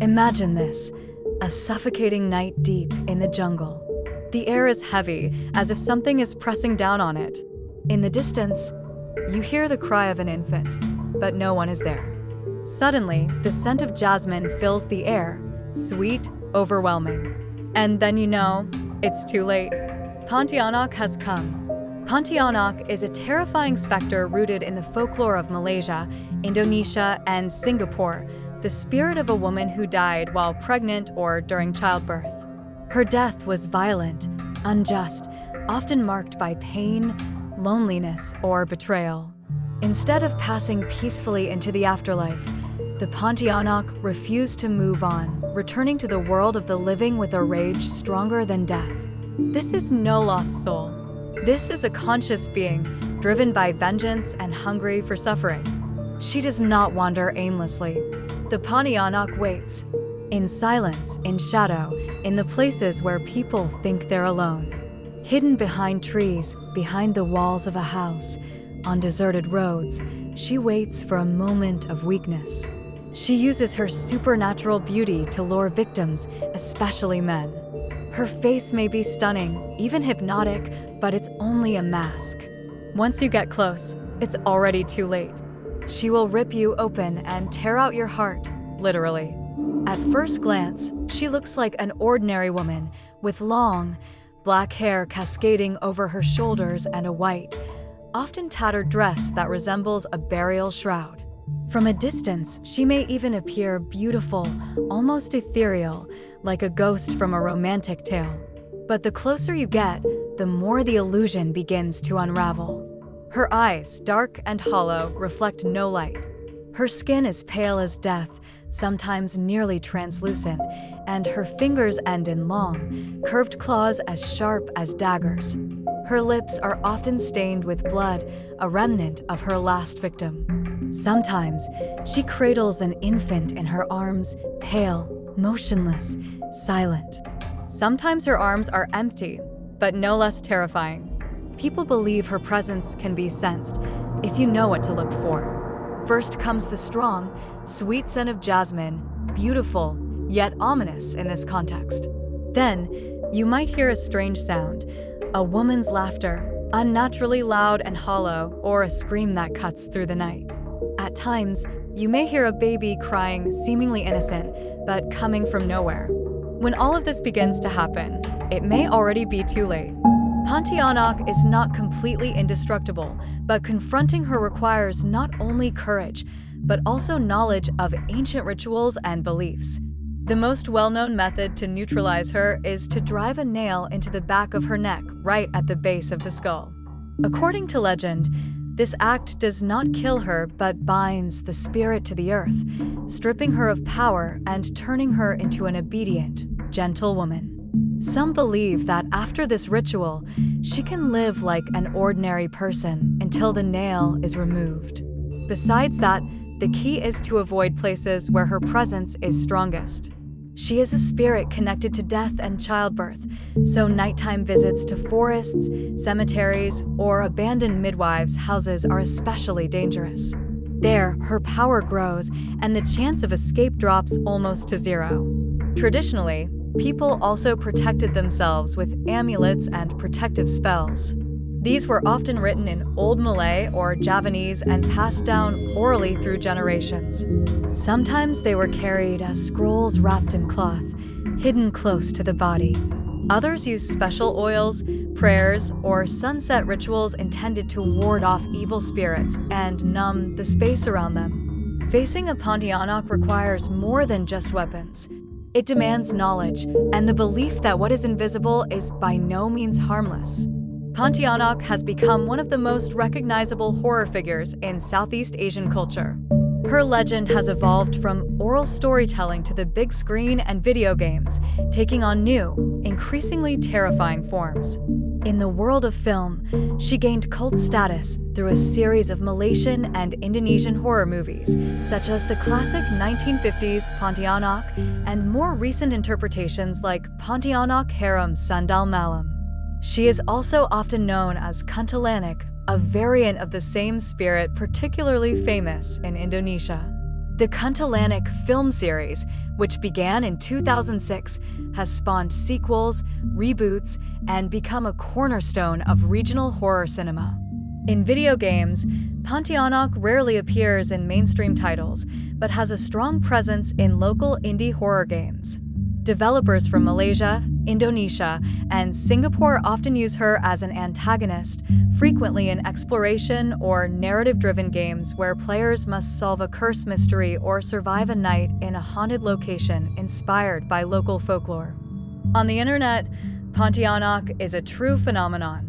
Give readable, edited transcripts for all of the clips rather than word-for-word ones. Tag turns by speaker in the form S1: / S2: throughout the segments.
S1: Imagine this, a suffocating night deep in the jungle. The air is heavy, as if something is pressing down on it. In the distance, you hear the cry of an infant, but no one is there. Suddenly, the scent of jasmine fills the air, sweet, overwhelming. And then you know, it's too late. Pontianak has come. Pontianak is a terrifying specter rooted in the folklore of Malaysia, Indonesia, and Singapore, the spirit of a woman who died while pregnant or during childbirth. Her death was violent, unjust, often marked by pain, loneliness, or betrayal. Instead of passing peacefully into the afterlife, the Pontianak refused to move on, returning to the world of the living with a rage stronger than death. This is no lost soul. This is a conscious being, driven by vengeance and hungry for suffering. She does not wander aimlessly. The Pontianak waits, in silence, in shadow, in the places where people think they're alone. Hidden behind trees, behind the walls of a house, on deserted roads, she waits for a moment of weakness. She uses her supernatural beauty to lure victims, especially men. Her face may be stunning, even hypnotic, but it's only a mask. Once you get close, it's already too late. She will rip you open and tear out your heart, literally. At first glance, she looks like an ordinary woman with long, black hair cascading over her shoulders and a white, often tattered dress that resembles a burial shroud. From a distance, she may even appear beautiful, almost ethereal, like a ghost from a romantic tale. But the closer you get, the more the illusion begins to unravel. Her eyes, dark and hollow, reflect no light. Her skin is pale as death, sometimes nearly translucent, and her fingers end in long, curved claws as sharp as daggers. Her lips are often stained with blood, a remnant of her last victim. Sometimes, she cradles an infant in her arms, pale, motionless, silent. Sometimes her arms are empty, but no less terrifying. People believe her presence can be sensed if you know what to look for. First comes the strong, sweet scent of jasmine, beautiful, yet ominous in this context. Then, you might hear a strange sound, a woman's laughter, unnaturally loud and hollow, or a scream that cuts through the night. At times, you may hear a baby crying, seemingly innocent, but coming from nowhere. When all of this begins to happen, it may already be too late. Pontianak is not completely indestructible, but confronting her requires not only courage, but also knowledge of ancient rituals and beliefs. The most well-known method to neutralize her is to drive a nail into the back of her neck, right at the base of the skull. According to legend, this act does not kill her, but binds the spirit to the earth, stripping her of power and turning her into an obedient, gentle woman. Some believe that after this ritual, she can live like an ordinary person until the nail is removed. Besides that, the key is to avoid places where her presence is strongest. She is a spirit connected to death and childbirth, so nighttime visits to forests, cemeteries, or abandoned midwives' houses are especially dangerous. There, her power grows, and the chance of escape drops almost to zero. Traditionally, people also protected themselves with amulets and protective spells. These were often written in Old Malay or Javanese and passed down orally through generations. Sometimes they were carried as scrolls wrapped in cloth, hidden close to the body. Others used special oils, prayers, or sunset rituals intended to ward off evil spirits and numb the space around them. Facing a Pontianak requires more than just weapons. It demands knowledge and the belief that what is invisible is by no means harmless. Pontianak has become one of the most recognizable horror figures in Southeast Asian culture. Her legend has evolved from oral storytelling to the big screen and video games, taking on new, increasingly terrifying forms. In the world of film, she gained cult status through a series of Malaysian and Indonesian horror movies, such as the classic 1950s Pontianak and more recent interpretations like Pontianak Haram Sandal Malam. She is also often known as Kuntilanak, a variant of the same spirit particularly famous in Indonesia. The Pontianak film series, which began in 2006, has spawned sequels, reboots, and become a cornerstone of regional horror cinema. In video games, Pontianak rarely appears in mainstream titles, but has a strong presence in local indie horror games. Developers from Malaysia, Indonesia, and Singapore often use her as an antagonist, frequently in exploration or narrative-driven games where players must solve a curse mystery or survive a night in a haunted location inspired by local folklore. On the internet, Pontianak is a true phenomenon.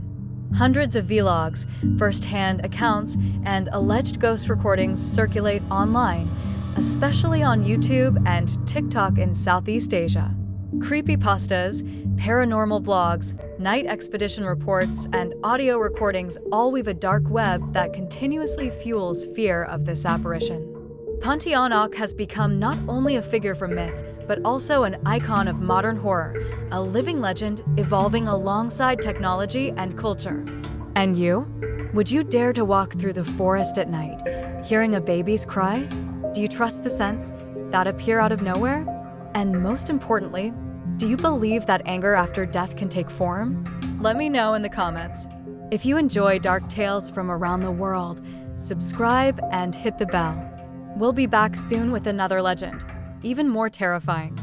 S1: Hundreds of vlogs, first-hand accounts, and alleged ghost recordings circulate online, especially on YouTube and TikTok in Southeast Asia. Creepypastas, paranormal blogs, night expedition reports, and audio recordings all weave a dark web that continuously fuels fear of this apparition. Pontianak has become not only a figure from myth, but also an icon of modern horror, a living legend evolving alongside technology and culture. And you? Would you dare to walk through the forest at night, hearing a baby's cry? Do you trust the scents that appear out of nowhere? And most importantly, do you believe that anger after death can take form? Let me know in the comments. If you enjoy dark tales from around the world, subscribe and hit the bell. We'll be back soon with another legend, even more terrifying.